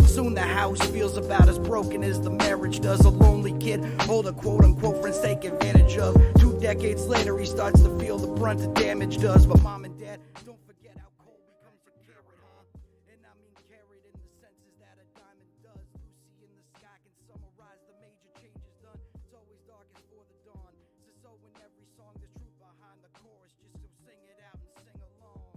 Soon the house feels about as broken as the marriage does. A lonely kid, older quote-unquote friends take advantage of. 2 decades later, he starts to feel the brunt of damage does. But mom and dad, don't forget how cold becomes a carrot, huh? And I mean carrot in the senses that a diamond does. Lucy in the sky can summarize the major changes done. It's always darkest for the dawn. So in every song, there's truth behind the chorus. Just go sing it out and sing along.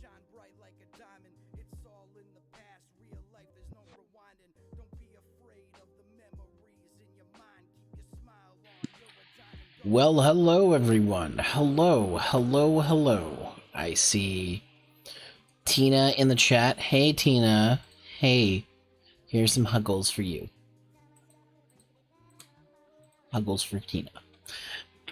Shine bright like a diamond. It's all in the past. Real life, there's no rewinding. Don't be afraid of the memories in your mind. Keep your smile on. You're a diamond. Well, hello everyone. Hello. I see Tina in the chat. Hey Tina. Hey, here's some huggles for you. Huggles for Tina.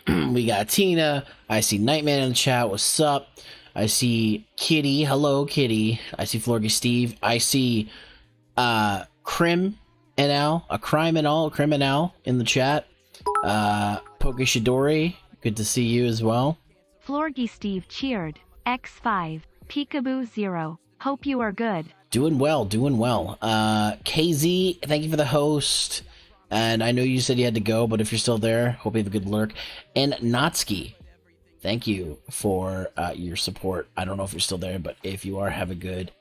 We got Tina. I see Nightman in the chat. What's up? I see Kitty. Hello, Kitty. I see FlorgieSteve. I see Crim and Al. Criminal in the chat. Pokeshidori. Good to see you as well. FlorgieSteve cheered. X5. Peekaboo 0. Hope you are good. Doing well. KZ, thank you for the host. And I know you said you had to go, but if you're still there, hope you have a good lurk. And Natsuki, thank you for your support. I don't know if you're still there, but if you are, have a good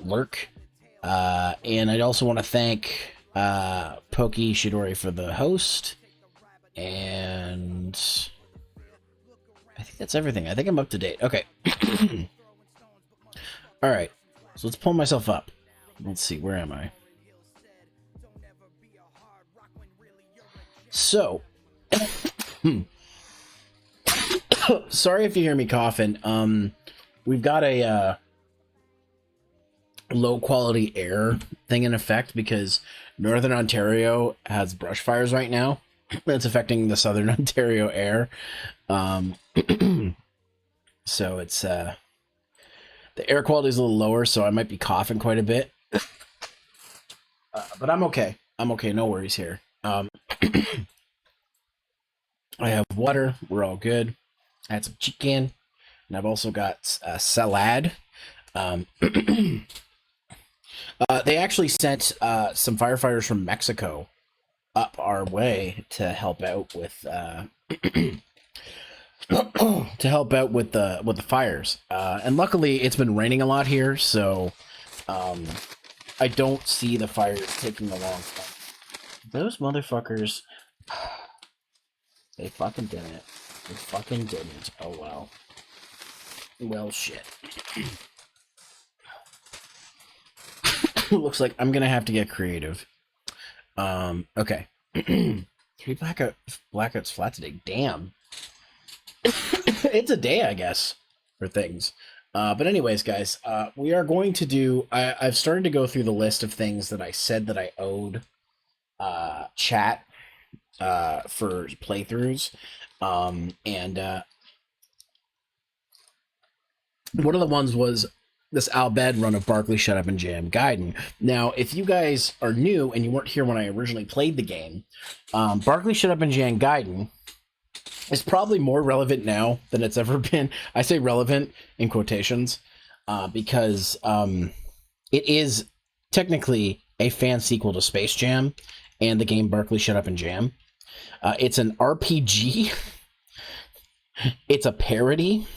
lurk. And I'd also want to thank Pokeshidori for the host. And I think that's everything. I think I'm up to date. Okay. All right. So let's pull myself up. Let's see, where am I? So, sorry if you hear me coughing. We've got a low quality air thing in effect because Northern Ontario has brush fires right now. It's affecting the Southern Ontario air. So it's the air quality is a little lower, so I might be coughing quite a bit. But I'm okay. No worries here. I have water. We're all good. I had some chicken, and I've also got salad. They actually sent some firefighters from Mexico up our way to help out with the fires. And luckily, it's been raining a lot here, so I don't see the fires taking a long time. Those motherfuckers, they fucking didn't. Oh well. Well, shit. Looks like I'm gonna have to get creative. Okay. 3 blackouts flat today. Damn. It's a day, I guess, for things. But anyways, guys, we are going to do... I've started to go through the list of things that I said that I owed chat for playthroughs. And one of the ones was this Albed run of Barkley Shut Up and Jam Gaiden. Now, if you guys are new and you weren't here when I originally played the game, Barkley Shut Up and Jam Gaiden is probably more relevant now than it's ever been. I say relevant in quotations because it is technically a fan sequel to Space Jam and the game Barkley Shut Up and Jam. It's an RPG. It's a parody.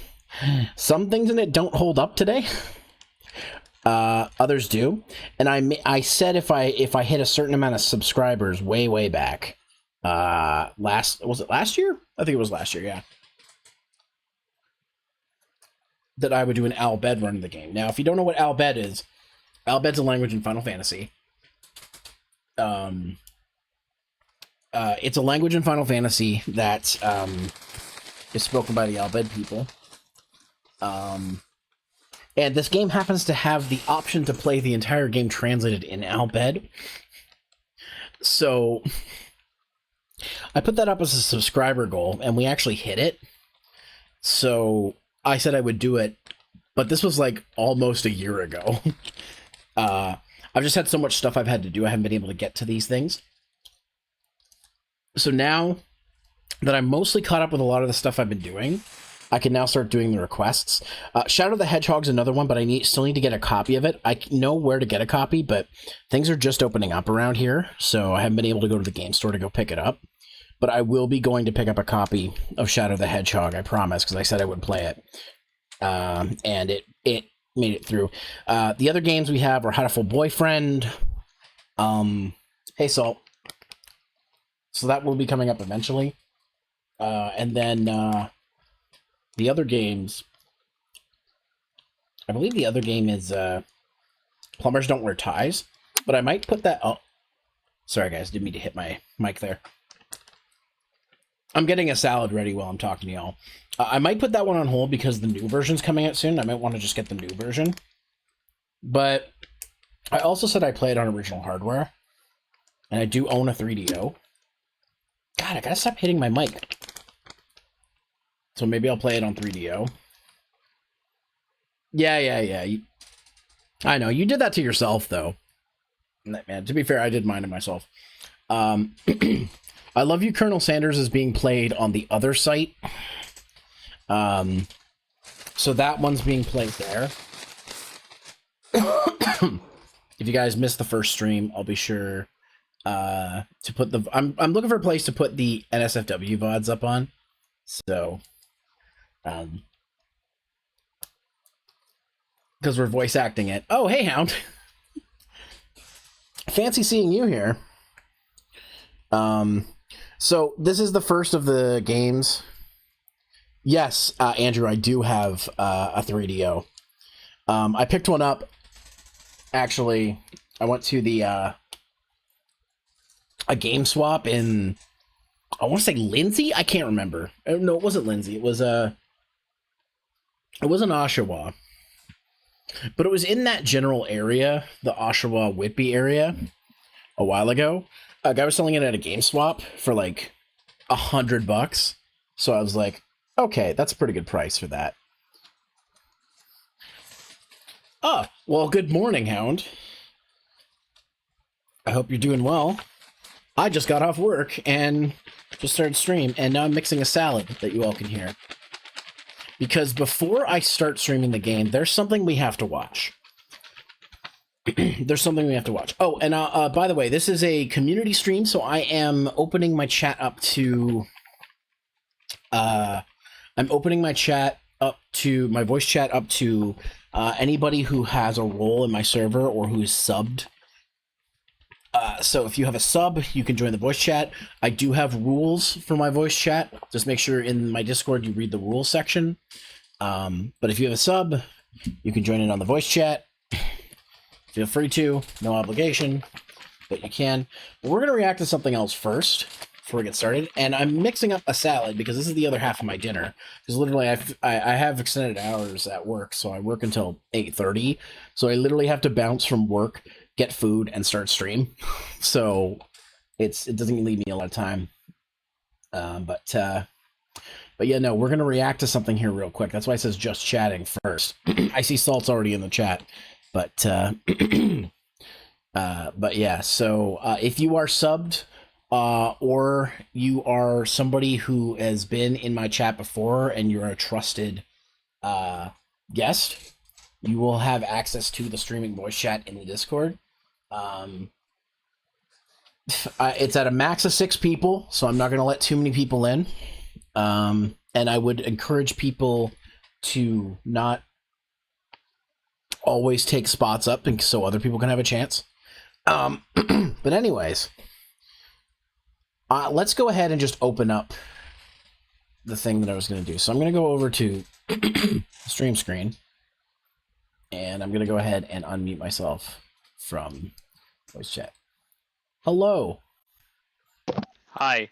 Some things in it don't hold up today. Others do. And I said if I hit a certain amount of subscribers way back, was it last year? I think it was last year, yeah. That I would do an Albed run of the game. Now, if you don't know what Albed is, Albed's a language in Final Fantasy. It's a language in Final Fantasy that is spoken by the Albed people. And this game happens to have the option to play the entire game translated in Albed. So I put that up as a subscriber goal, and we actually hit it. So I said I would do it, but this was like almost a year ago. I've just had so much stuff I've had to do, I haven't been able to get to these things. So now that I'm mostly caught up with a lot of the stuff I've been doing, I can now start doing the requests. Shadow the Hedgehog's another one, but still need to get a copy of it. I know where to get a copy, but things are just opening up around here, so I haven't been able to go to the game store to go pick it up. But I will be going to pick up a copy of Shadow the Hedgehog, I promise, because I said I would play it. And it made it through. The other games we have are Hatoful Boyfriend. Hey, Salt. So that will be coming up eventually. And then the other games, I believe the other game is Plumbers Don't Wear Ties, but I might put that up. Sorry, guys, didn't mean to hit my mic there. I'm getting a salad ready while I'm talking to y'all. I might put that one on hold because the new version's coming out soon. I might want to just get the new version. But I also said I play it on original hardware, and I do own a 3DO. God, I gotta stop hitting my mic. So maybe I'll play it on 3DO. Yeah. I know, you did that to yourself, though. Man, to be fair, I did mine to myself. I Love You, Colonel Sanders is being played on the other site. So that one's being played there. If you guys missed the first stream, I'll be sure to put the... I'm looking for a place to put the NSFW VODs up on. So... because we're voice acting it. Oh, hey, Hound. Fancy seeing you here. So this is the first of the games. Yes, Andrew, I do have a 3DO. I picked one up. Actually, I went to the a game swap in, I want to say Lindsay. I can't remember. No, it wasn't Lindsay. It was in Oshawa. But it was in that general area, the Oshawa-Whitby area, a while ago. A guy was selling it at a game swap for like $100. So I was like, okay, that's a pretty good price for that. Oh, well, good morning, Hound. I hope you're doing well. I just got off work and just started stream, and now I'm mixing a salad that you all can hear. Because before I start streaming the game, there's something we have to watch. There's something we have to watch. Oh, and by the way, this is a community stream, so I am opening my chat up to... I'm opening my chat up to... my voice chat up to anybody who has a role in my server or who is subbed. So if you have a sub, you can join the voice chat. I do have rules for my voice chat. Just make sure in my Discord you read the rules section. But if you have a sub, you can join in on the voice chat. Feel free to. No obligation, but you can. But we're going to react to something else first before we get started. And I'm mixing up a salad because this is the other half of my dinner. Because literally I have extended hours at work, so I work until 8:30. So I literally have to bounce from work, get food, and start stream. So it doesn't leave me a lot of time. But yeah, no, we're gonna react to something here real quick. That's why it says just chatting first. I see Salt's already in the chat, but yeah. So if you are subbed, or you are somebody who has been in my chat before and you're a trusted guest, you will have access to the streaming voice chat in the Discord. It's at a max of 6 people, so I'm not going to let too many people in. And I would encourage people to not always take spots up so other people can have a chance. But anyways, let's go ahead and just open up the thing that I was going to do. So I'm going to go over to stream screen, and I'm going to go ahead and unmute myself from voice chat. Hello. Hi.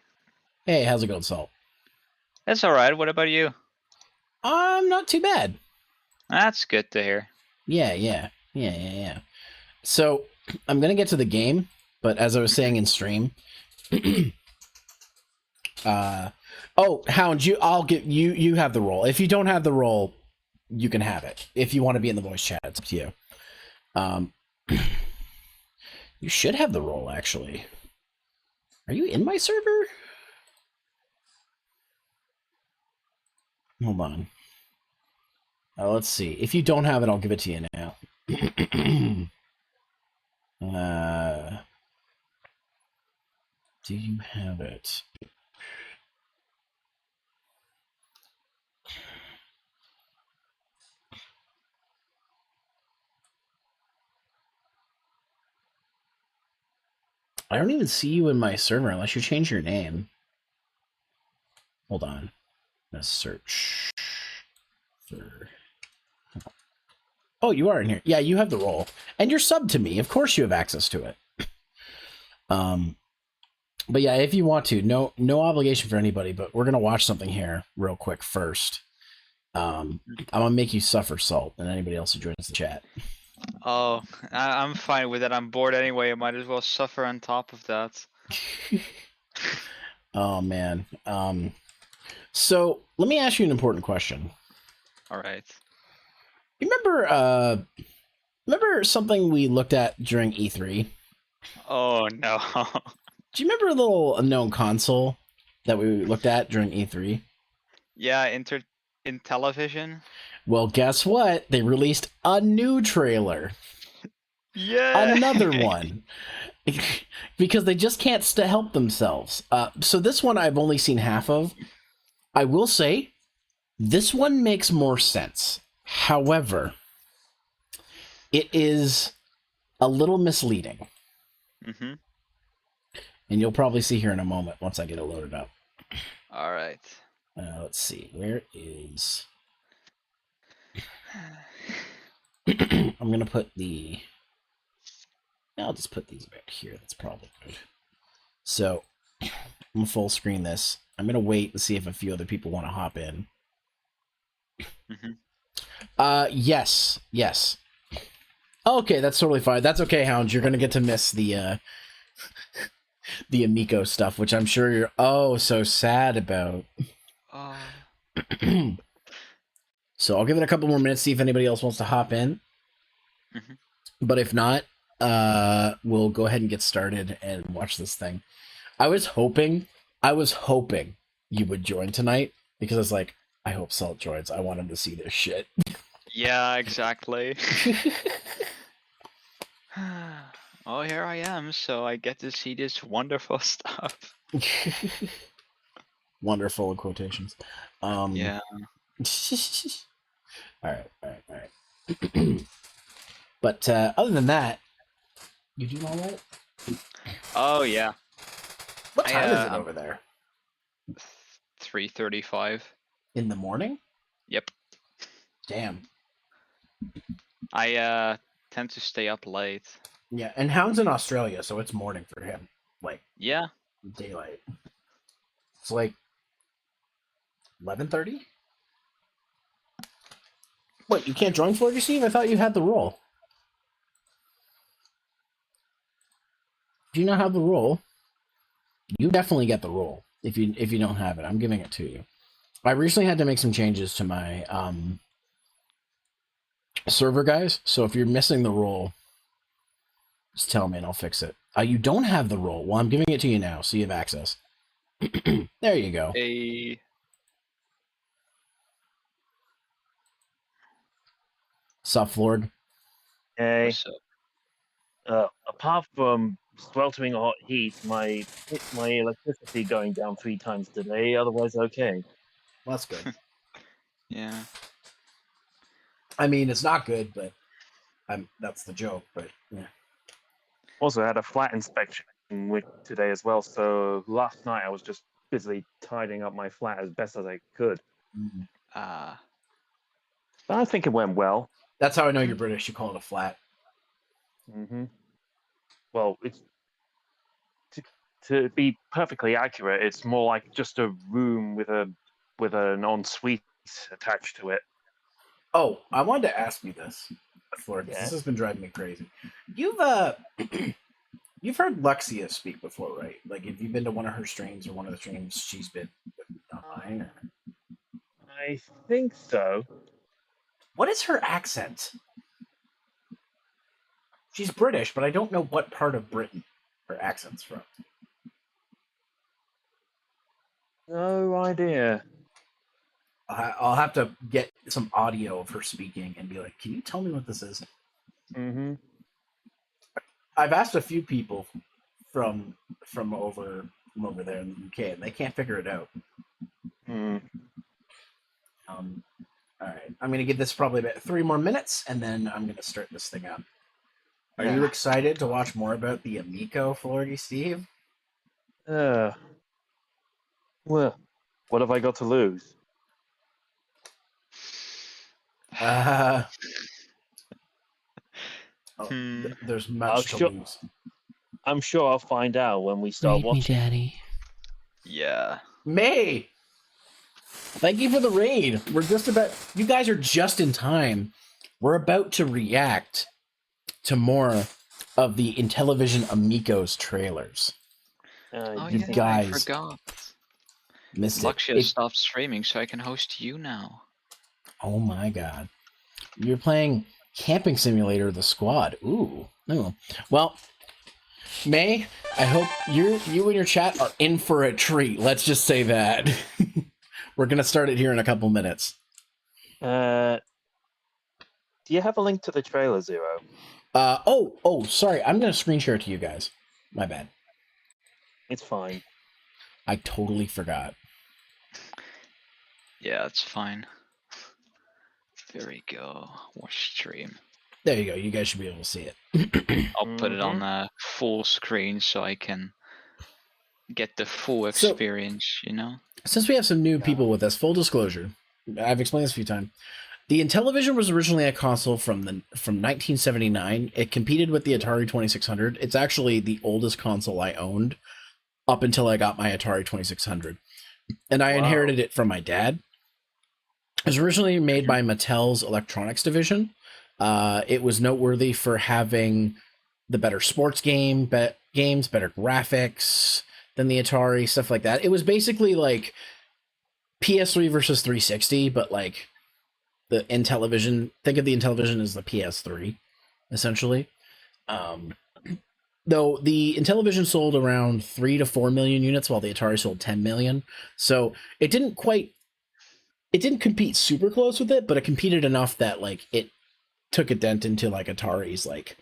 Hey, how's it going, Salt? That's all right. What about you? Not too bad. That's good to hear. Yeah. So I'm gonna get to the game, but as I was saying in stream, oh, Hound, you have the role. If you don't have the role, you can have it. If you want to be in the voice chat, it's up to you. You should have the role, actually. Are you in my server? Hold on. Let's see. If you don't have it, I'll give it to you now. Do you have it? I don't even see you in my server unless you change your name. Hold on. Let's search for... Oh, you are in here. Yeah, you have the role. And you're subbed to me. Of course you have access to it. But yeah, if you want to, no obligation for anybody, but we're going to watch something here real quick first. I'm going to make you suffer, Salt, and anybody else who joins the chat. Oh, I'm fine with it. I'm bored anyway. I might as well suffer on top of that. Oh, man. So let me ask you an important question. All right. You remember something we looked at during E3? Oh, no. Do you remember a little unknown console that we looked at during E3? Yeah, Intellivision. Well, guess what? They released a new trailer. Yeah. Another one. Because they just can't help themselves. So this one I've only seen half of. I will say, this one makes more sense. However, it is a little misleading. Mm-hmm. And you'll probably see here in a moment once I get it loaded up. All right. Let's see. Where is... I'm going to put the... I'll just put these back here. That's probably good. So, I'm going to full screen this. I'm going to wait and see if a few other people want to hop in. Mm-hmm. Yes. Okay, that's totally fine. That's okay, Hound. You're going to get to miss the Amico stuff, which I'm sure you're so sad about. So I'll give it a couple more minutes, see if anybody else wants to hop in. Mm-hmm. But if not, we'll go ahead and get started and watch this thing. I was hoping you would join tonight because I was like, I hope Salt joins. I want him to see this shit. Yeah, exactly. Oh, here I am, so I get to see this wonderful stuff. Wonderful in quotations. Yeah. All right. But other than that, you doing all right? Oh, yeah. What time is it over there? 3:35. In the morning? Yep. Damn. I tend to stay up late. Yeah, and Hound's in Australia, so it's morning for him. Like, Yeah. daylight. It's like 11:30? Wait, you can't join FlorgieSteve? I thought you had the role. Do you not have the role? You definitely get the role if you don't have it. I'm giving it to you. I recently had to make some changes to my server, guys. So if you're missing the role, just tell me and I'll fix it. You don't have the role. Well, I'm giving it to you now, so you have access. There you go. Sup, Florg? Hey, What's up? apart from sweltering hot heat, my electricity going down 3 times today. Otherwise, okay. Well, that's good. Yeah. I mean, it's not good, but that's the joke. But yeah. Also, had a flat inspection today as well. So last night I was just busily tidying up my flat as best as I could. Mm-hmm. But I think it went well. That's how I know you're British. You call it a flat. Mm-hmm. Well, it's to be perfectly accurate. It's more like just a room with an ensuite attached to it. Oh, I wanted to ask you this, Florg. Yeah. This has been driving me crazy. You've you've heard Lexia speak before, right? Like, if you've been to one of her streams or one of the streams she's been online. I think so. What is her accent? She's British, but I don't know what part of Britain her accent's from. No idea. I'll have to get some audio of her speaking and be like, "Can you tell me what this is?" Mm-hmm. I've asked a few people from over there in the UK, and they can't figure it out. Mm. All right, I'm gonna give this probably about 3 more minutes, and then I'm gonna start this thing up. Are you excited to watch more about the Amico, FlorgieSteve? Well, what have I got to lose? There's much to lose. I'm sure I'll find out when we start watching. Daddy. Yeah. May, thank you for the raid. We're just about. You guys are just in time. We're about to react to more of the Intellivision Amigos trailers. I forgot. Missed Lux should it. have stopped streaming so I can host you now. Oh my god. You're playing Camping Simulator The Squad. Ooh. Oh. Well, May, I hope you and your chat are in for a treat. Let's just say that. We're going to start it here in a couple minutes. Do you have a link to the trailer, Zero? Sorry. I'm going to screen share it to you guys. My bad. It's fine. I totally forgot. Yeah, it's fine. There we go. Watch stream. There you go. You guys should be able to see it. I'll put it on full screen so I can get the full experience, you know? Since we have some new people with us, full disclosure, I've explained this a few times. The Intellivision was originally a console from 1979. It competed with the Atari 2600. It's actually the oldest console I owned up until I got my Atari 2600. And I inherited it from my dad. It was originally made by Mattel's electronics division. It was noteworthy for having the better sports games, better graphics than the Atari, stuff like that. It was basically like PS3 versus 360, but like the Intellivision. Think of the Intellivision as the PS3, essentially. Though the Intellivision sold around 3 to 4 million units, while the Atari sold 10 million. So it didn't compete super close with it, but it competed enough that like it took a dent into like Atari's like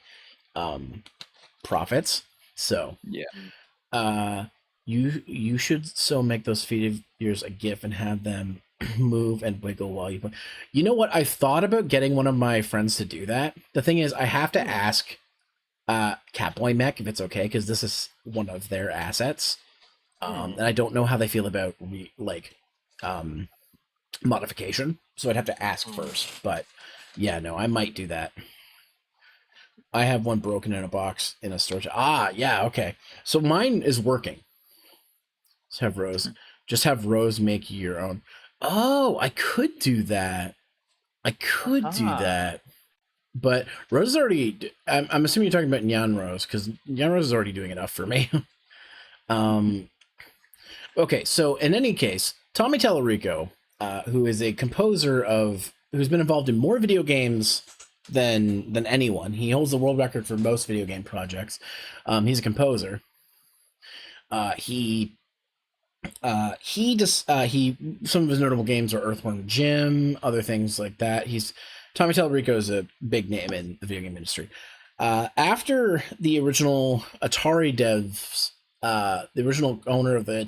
profits. So yeah, you should so make those figures a GIF and have them move and wiggle while you play. You know what? I thought about getting one of my friends to do that. The thing is, I have to ask Catboy Mech if it's okay, because this is one of their assets, and I don't know how they feel about modification, so I'd have to ask first. But yeah, no, I might do that. I have one broken in a box in a storage. Yeah, okay. So mine is working. Just have Rose make your own. Oh, I could do that. But Rose is already. I'm assuming you're talking about Nyan Rose, because Nyan Rose is already doing enough for me. Okay, so in any case, Tommy Tallarico, who is a composer who's been involved in more video games than anyone. He holds the world record for most video game projects. He's a composer. Some of his notable games are Earthworm Jim, other things like that. Tommy Tallarico is a big name in the video game industry. After the original Atari devs, the original owner of the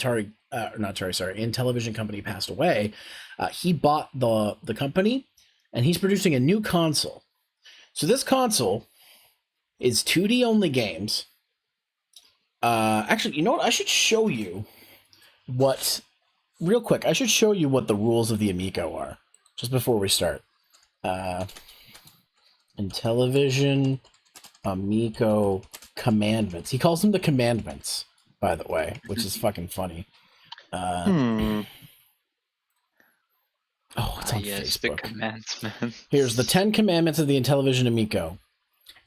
Intellivision company passed away, he bought the company, and he's producing a new console. So this console is 2D only games. Actually, you know what? I should show you real quick, I should show you what the rules of the Amico are, just before we start. Intellivision Amico commandments. He calls them the commandments, by the way, which is fucking funny. Oh, it's on Facebook. The commandments. Here's the 10 commandments of the Intellivision Amico.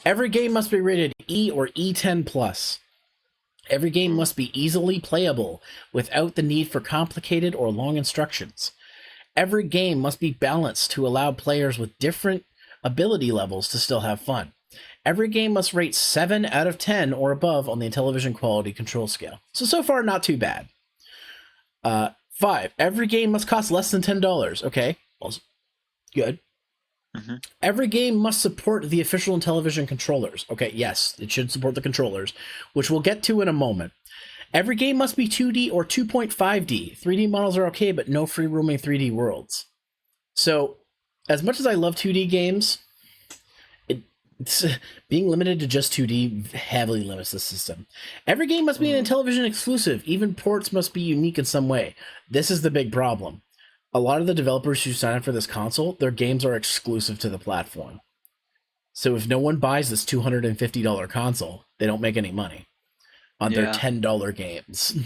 Every game must be rated E or E10 plus. Every game must be easily playable without the need for complicated or long instructions. Every game must be balanced to allow players with different ability levels to still have fun. Every game must rate 7 out of 10 or above on the Intellivision quality control scale. So far, not too bad. 5. Every game must cost less than $10. Okay, well, good. Mhm. Every game must support the official Intellivision controllers. Okay, yes, it should support the controllers, which we'll get to in a moment. Every game must be 2D or 2.5D. 3D models are okay, but no free roaming 3D worlds. So, as much as I love 2D games, it's being limited to just 2D heavily limits the system. Every game must be an Intellivision exclusive. Even ports must be unique in some way. This is the big problem. A lot of the developers who sign up for this console, their games are exclusive to the platform. So if no one buys this $250 console, they don't make any money on their $10 games.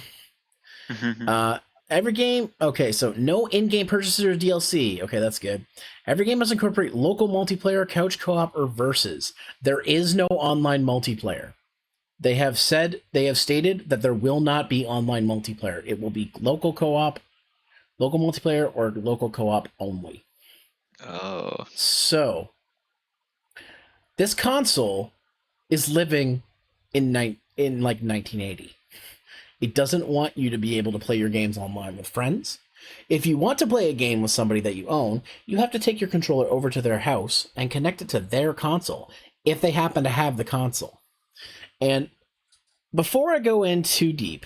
Every game, okay, so no in-game purchases or DLC. Okay, that's good. Every game must incorporate local multiplayer, couch co-op, or versus. There is no online multiplayer. They have stated that there will not be online multiplayer. It will be local co-op, local multiplayer, or local co-op only. Oh. So, this console is living in like 1980. It doesn't want you to be able to play your games online with friends. If you want to play a game with somebody that you own, you have to take your controller over to their house and connect it to their console, if they happen to have the console. And before I go in too deep,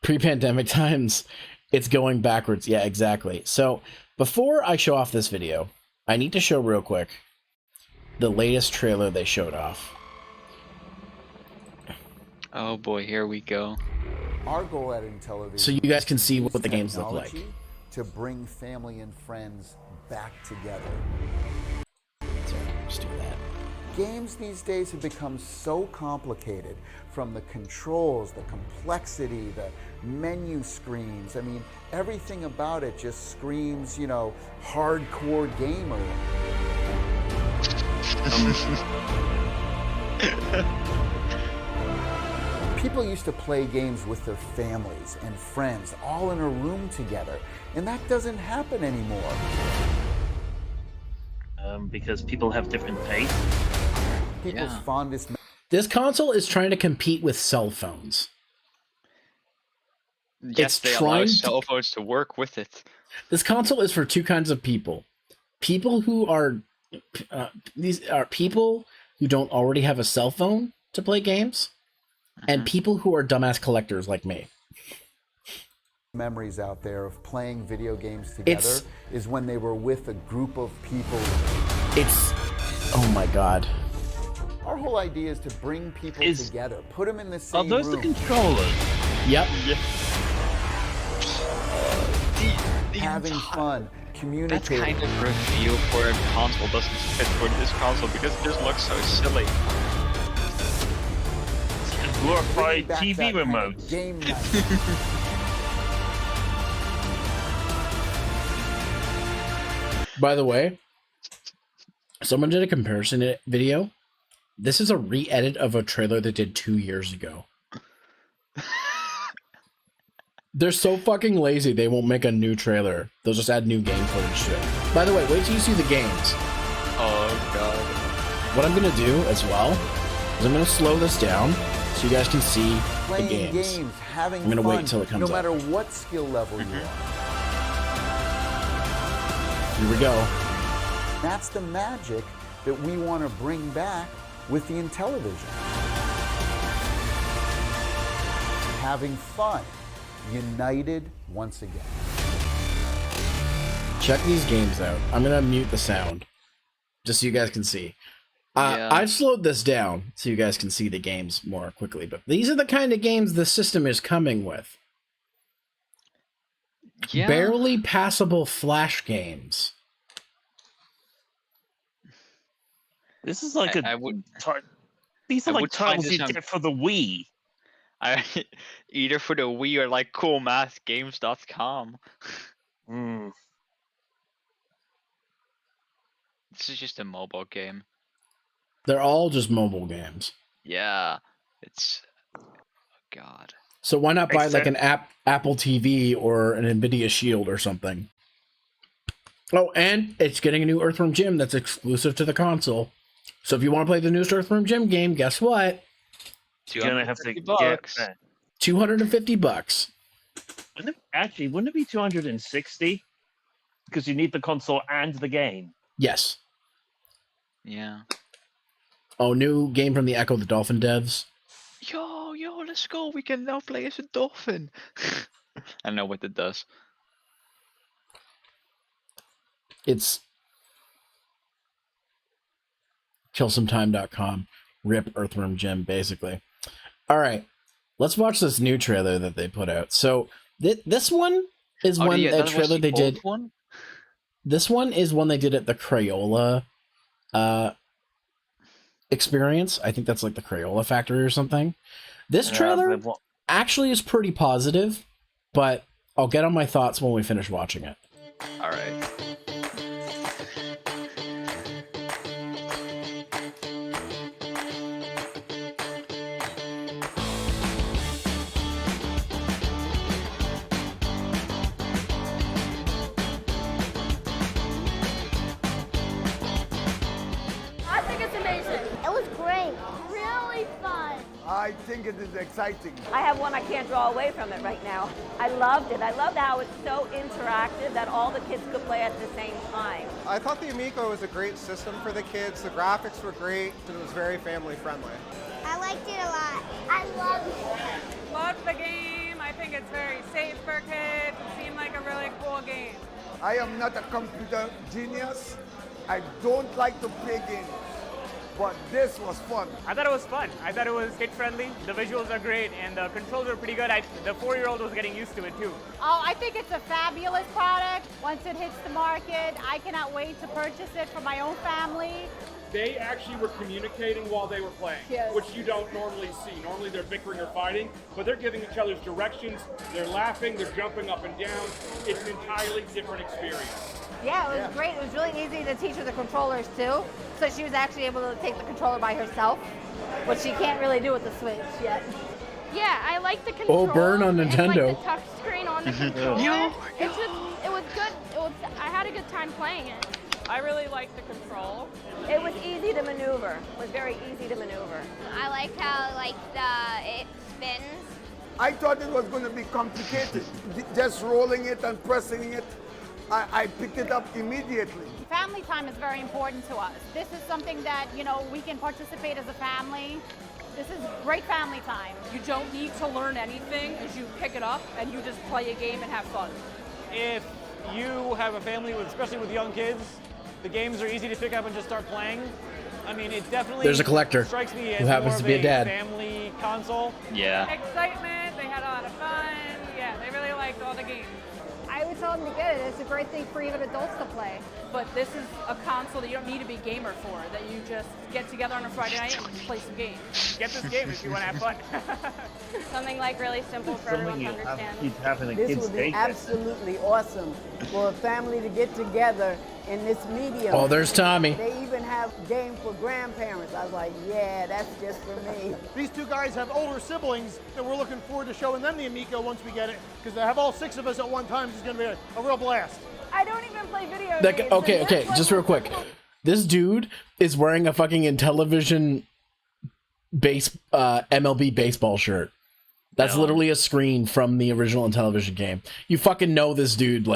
pre-pandemic times, it's going backwards. Yeah, exactly. So before I show off this video, I need to show real quick the latest trailer they showed off. Oh boy, here we go. Our goal at Intellivision, so you guys can see what the games look like. To bring family and friends back together. So just do that. Games these days have become so complicated, from the controls, the complexity, the menu screens. I mean, everything about it just screams, you know, hardcore gamer. People used to play games with their families and friends, all in a room together, and that doesn't happen anymore. Because people have different tastes. People's fondest. This console is trying to compete with cell phones. Yes, they allow cell phones to work with it. This console is for two kinds of people. People who are these are people who don't already have a cell phone to play games, and people who are dumbass collectors like me. Memories out there of playing video games together is when they were with a group of people. Oh my god. Our whole idea is to bring people together, put them in the same room. Are those the controllers? Yep. Having fun, communicating. That kind of reveal for a console doesn't fit for this console because it just looks so silly. Glorified TV remote. Game night. By the way, someone did a comparison video. This is a re-edit of a trailer they did 2 years ago. They're so fucking lazy, they won't make a new trailer. They'll just add new game footage to it. By the way, wait till you see the games. Oh god. What I'm gonna do as well is I'm gonna slow this down so you guys can see the games. Having I'm gonna fun, wait until it comes up. no matter what skill level you are. Here we go. That's the magic that we want to bring back with the Intellivision. Having fun, united once again. Check these games out. I'm gonna mute the sound just so you guys can see. I've slowed this down so you guys can see the games more quickly, but these are the kind of games the system is coming with. Yeah. Barely passable Flash games. This is like these are like titles you get for the Wii. Either for the Wii or like coolmathgames.com. This is just a mobile game. They're all just mobile games. Yeah, it's god. So why not buy like an Apple TV or an Nvidia Shield or something? Oh, and it's getting a new Earthworm Jim that's exclusive to the console. So if you want to play the newest Earthworm Jim game, guess what? You're gonna have to get that. $250. Wouldn't it be 260? Because you need the console and the game. Yes. Yeah. Oh, new game from the Echo the Dolphin devs. Yo, let's go. We can now play as a dolphin. I know what it does. It's killsometime.com. Rip Earthworm Jim, basically. All right. Let's watch this new trailer that they put out. So this one is a trailer they did. One? This one is one they did at the Crayola experience. I think that's like the Crayola factory or something. This trailer actually is pretty positive, but I'll get on my thoughts when we finish watching it. All right. I think it's amazing. It was great. Really fun. I think it is exciting. I have one I can't draw away from it right now. I loved it. I loved how it's so interactive that all the kids could play at the same time. I thought the Amico was a great system for the kids. The graphics were great, and it was very family friendly. I liked it a lot. I loved it. Loved the game. I think it's very safe for kids. It seemed like a really cool game. I am not a computer genius. I don't like to play games, but this was fun. I thought it was fun. I thought it was kid-friendly. The visuals are great, and the controls are pretty good. The 4-year-old was getting used to it, too. Oh, I think it's a fabulous product. Once it hits the market, I cannot wait to purchase it for my own family. They actually were communicating while they were playing, yes, which you don't normally see. Normally they're bickering or fighting, but they're giving each other's directions, they're laughing, they're jumping up and down. It's an entirely different experience. Yeah, it was great. It was really easy to teach her the controllers too. So she was actually able to take the controller by herself, which she can't really do with the Switch yet. Yeah, I like the controller. Oh, burn on Nintendo. And, like, the touch screen on the controller. It was good. I had a good time playing it. I really liked the control. It was easy to maneuver. It was very easy to maneuver. I liked how it spins. I thought it was going to be complicated. Just rolling it and pressing it, I picked it up immediately. Family time is very important to us. This is something that, we can participate as a family. This is great family time. You don't need to learn anything as you pick it up and you just play a game and have fun. If you have a family, especially with young kids, the games are easy to pick up and just start playing. I mean, it definitely There's a collector strikes me as who happens to be a dad. Family console. Yeah. Excitement, they had a lot of fun. Yeah, they really liked all the games. I would tell them to get it. It's a great thing for even adults to play. But this is a console that you don't need to be a gamer for, that you just get together on a Friday night and play some games. Get this game if you want to have fun. Something like really simple for everyone to understand. This would be absolutely awesome for a family to get together in this medium. Oh, there's Tommy. They even have game for grandparents. I was like, yeah, that's just for me. These two guys have older siblings, and we're looking forward to showing them the Amico once we get it, because to have all 6 of us at one time is going to be a real blast. I don't even play video games. Okay, just real quick. This dude is wearing a fucking Intellivision MLB baseball shirt. That's literally a screen from the original Intellivision game. You fucking know this dude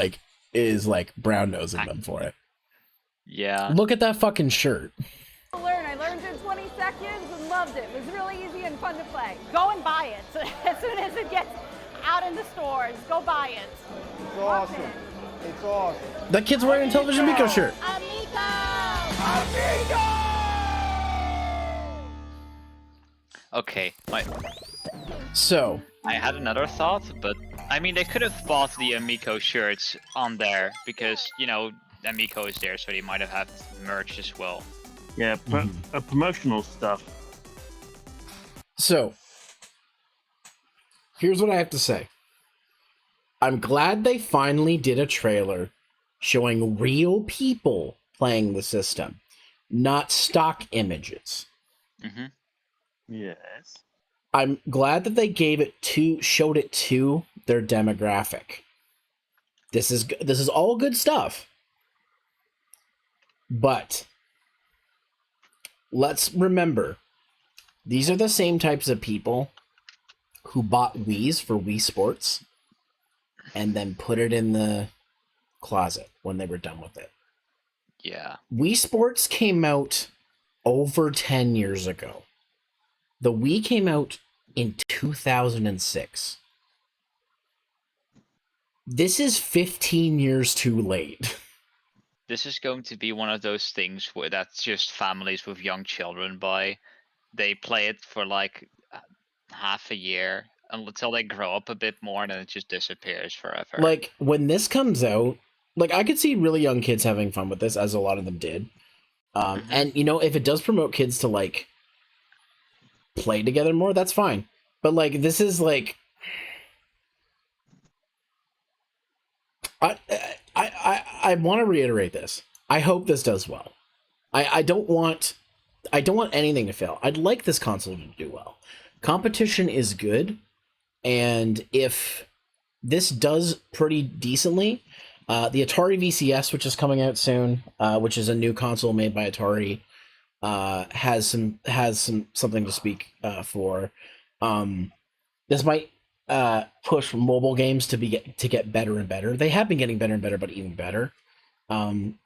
is brown nosing them for it. Yeah. Look at that fucking shirt. I learned in 20 seconds and loved it. It was really easy and fun to play. Go and buy it. As soon as it gets out in the stores, go buy it. It's awesome. It's awesome. That kid's wearing a Intellivision Amico shirt. Amico! Okay. So I had another thought, but I mean they could have bought the Amico shirts on there because Amico is there, so they might have had merch as well. Yeah, promotional stuff. So here's what I have to say. I'm glad they finally did a trailer showing real people playing the system, not stock images. Mm-hmm. Yes. I'm glad that they showed it to their demographic. This is all good stuff. But let's remember, these are the same types of people who bought Wiis for Wii Sports. and then put it in the closet when they were done with it. Yeah. Wii Sports came out over 10 years ago. The Wii came out in 2006. This is 15 years too late. This is going to be one of those things where that's just families with young children buy. They play it for like half a year until they grow up a bit more, and then it just disappears forever. Like, when this comes out, like, I could see really young kids having fun with this, as a lot of them did. And, you know, if it does promote kids to, like, play together more, that's fine. But, like, this is, like... I want to reiterate this. I hope this does well. I don't want anything to fail. I'd like this console to do well. Competition is good, and if this does pretty decently, the Atari VCS, which is coming out soon, which is a new console made by Atari, has something to speak for. This might push mobile games to get better and better. They have been getting better and better, but even better. And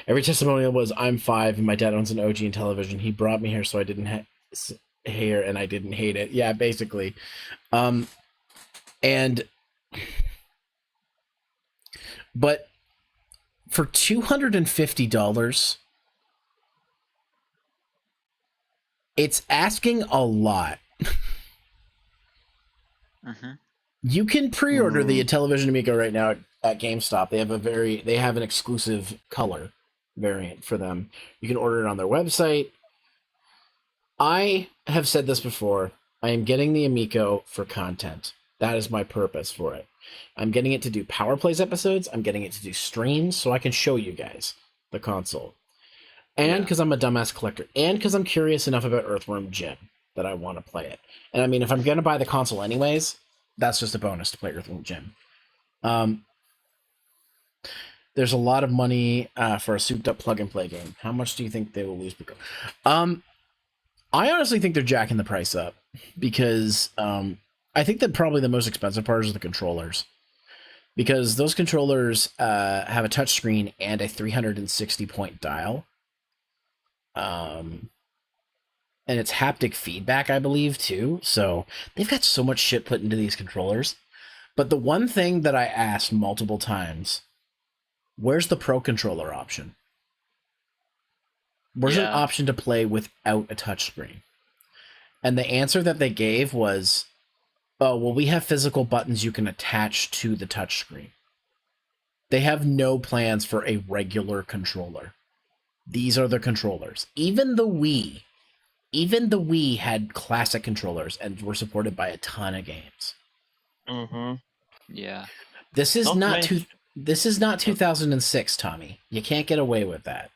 every testimonial was, I'm 5 and my dad owns an OG Intellivision. He brought me here so I didn't here and I didn't hate it. Yeah, basically. But for $250, it's asking a lot. You can pre-order the Intellivision Amico right now at GameStop. They have an exclusive color variant for them. You can order it on their website. I have said this before. I am getting the Amico for content. That is my purpose for it. I'm getting it to do Power Plays episodes. I'm getting it to do streams so I can show you guys the console. And because I'm a dumbass collector. And because I'm curious enough about Earthworm Jim that I want to play it. And I mean, if I'm going to buy the console anyways, that's just a bonus to play Earthworm Jim. There's a lot of money for a souped-up plug-and-play game. How much do you think they will lose? I honestly think they're jacking the price up because I think that probably the most expensive part is the controllers. Because those controllers have a touchscreen and a 360-point dial. And it's haptic feedback, I believe, too. So they've got so much shit put into these controllers. But the one thing that I asked multiple times, where's the Pro Controller option? Where's an option to play without a touchscreen? And the answer that they gave was, oh, well, we have physical buttons you can attach to the touchscreen. They have no plans for a regular controller. These are the controllers. Even the Wii had classic controllers and were supported by a ton of games. Yeah. This is not 2006, Tommy. You can't get away with that.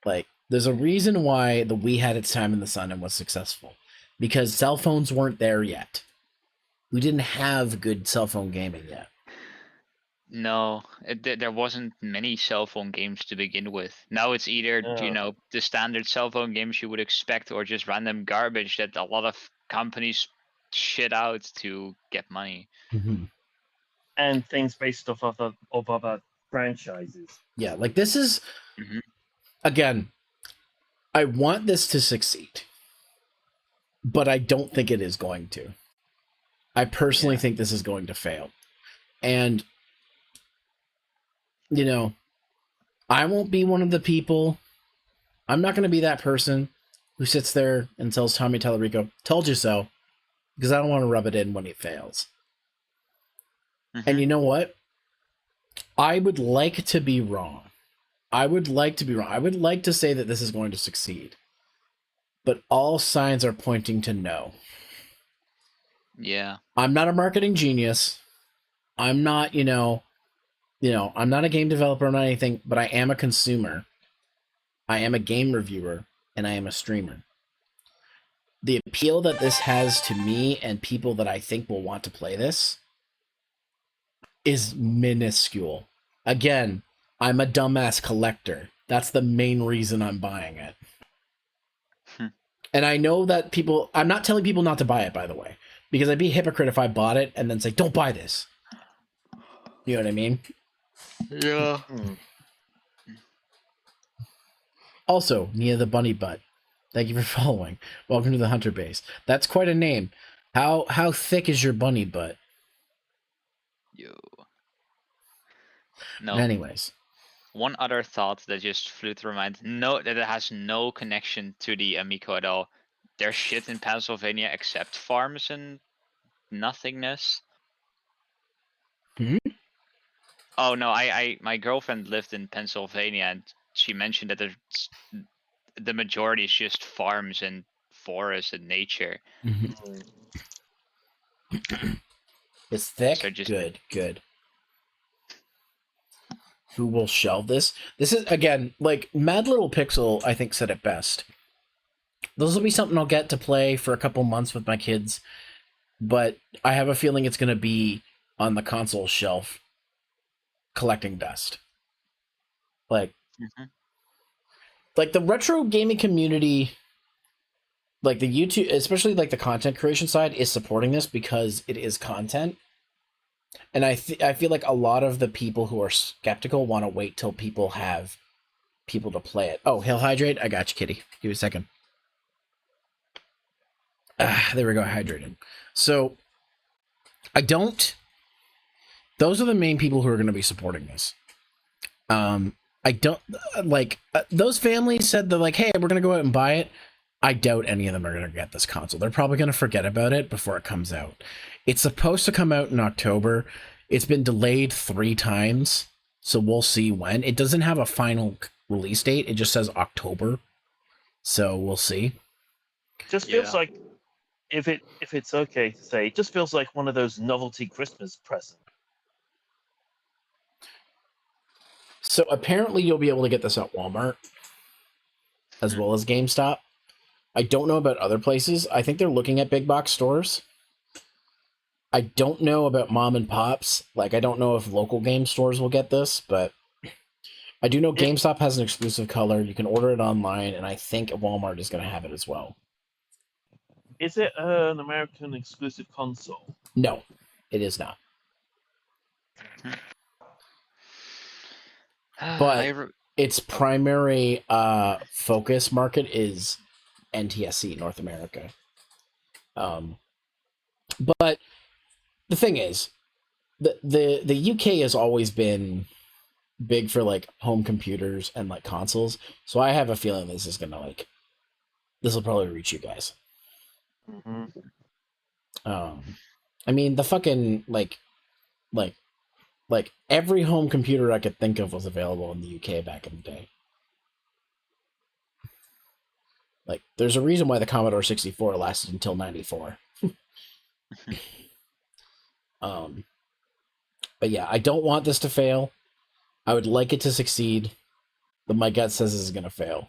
Like, there's a reason why the Wii had its time in the sun and was successful. Because cell phones weren't there yet. We didn't have good cell phone gaming yet. No, there wasn't many cell phone games to begin with. Now it's either, the standard cell phone games you would expect or just random garbage that a lot of companies shit out to get money. And things based off of other franchises. Yeah, like this is, again, I want this to succeed, but I don't think it is going to. I personally think this is going to fail. And I won't be one of the people. I'm not going to be that person who sits there and tells Tommy Tallarico, told you so, because I don't want to rub it in when he fails. And you know what? I would like to be wrong. I would like to say that this is going to succeed. But all signs are pointing to no. Yeah. I'm not a marketing genius. I'm not, I'm not a game developer or anything, but I am a consumer. I am a game reviewer, and I am a streamer. The appeal that this has to me and people that I think will want to play this is minuscule. Again, I'm a dumbass collector. That's the main reason I'm buying it. And I know that I'm not telling people not to buy it, by the way. Because I'd be a hypocrite if I bought it and then say, don't buy this. You know what I mean? Yeah. Also, Nia the Bunny Butt. Thank you for following. Welcome to the Hunter Base. That's quite a name. How thick is your bunny butt? Yo. No. Anyways. One other thought that just flew through my mind. No, that it has no connection to the Amico at all. There's shit in Pennsylvania except farms and nothingness. Oh no, my girlfriend lived in Pennsylvania and she mentioned that the majority is just farms and forests and nature. It's thick. So just, good. Who will shelve this? This is, again, like Mad Little Pixel, I think, said it best. This will be something I'll get to play for a couple months with my kids, but I have a feeling it's going to be on the console shelf collecting dust. Like, like the retro gaming community, like the YouTube, especially like the content creation side, is supporting this because it is content. And I feel like a lot of the people who are skeptical want to wait till people have people to play it. Oh, he'll hydrate? I got you, kitty. Give me a second. There we go, hydrated. So, those are the main people who are going to be supporting this. I don't, like, those families said they're like, hey, we're going to go out and buy it. I doubt any of them are going to get this console. They're probably going to forget about it before it comes out. It's supposed to come out in October. It's been delayed 3 times, so we'll see when. It doesn't have a final release date. It just says October, so we'll see. Just feels like, if it's okay to say, it just feels like one of those novelty Christmas presents. So apparently you'll be able to get this at Walmart as well as GameStop. I don't know about other places. I think they're looking at big box stores. I don't know about mom and pops. Like, I don't know if local game stores will get this, but I do know GameStop has an exclusive color. You can order it online, and I think Walmart is going to have it as well. Is it an American exclusive console? No, it is not. But its primary focus market is NTSC, North America. But the thing is, the UK has always been big for like home computers and like consoles, so I have a feeling this is gonna this will probably reach you guys. I mean, the fucking like every home computer I could think of was available in the UK back in the day. Like, there's a reason why the Commodore 64 lasted until 94. But yeah, I don't want this to fail. I would like it to succeed, but my gut says this is going to fail.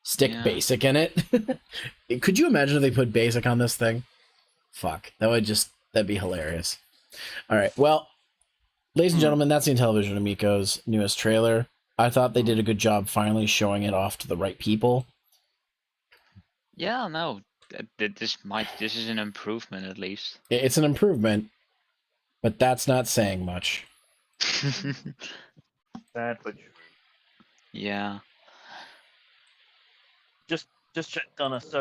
Stick BASIC in it. Could you imagine if they put BASIC on this thing? Fuck, that'd be hilarious. All right, well, ladies and gentlemen, that's the Intellivision Amico's newest trailer. I thought they did a good job finally showing it off to the right people. Yeah, no, this is an improvement at least. It's an improvement, but that's not saying much. Sad but true. Yeah. Just checked on a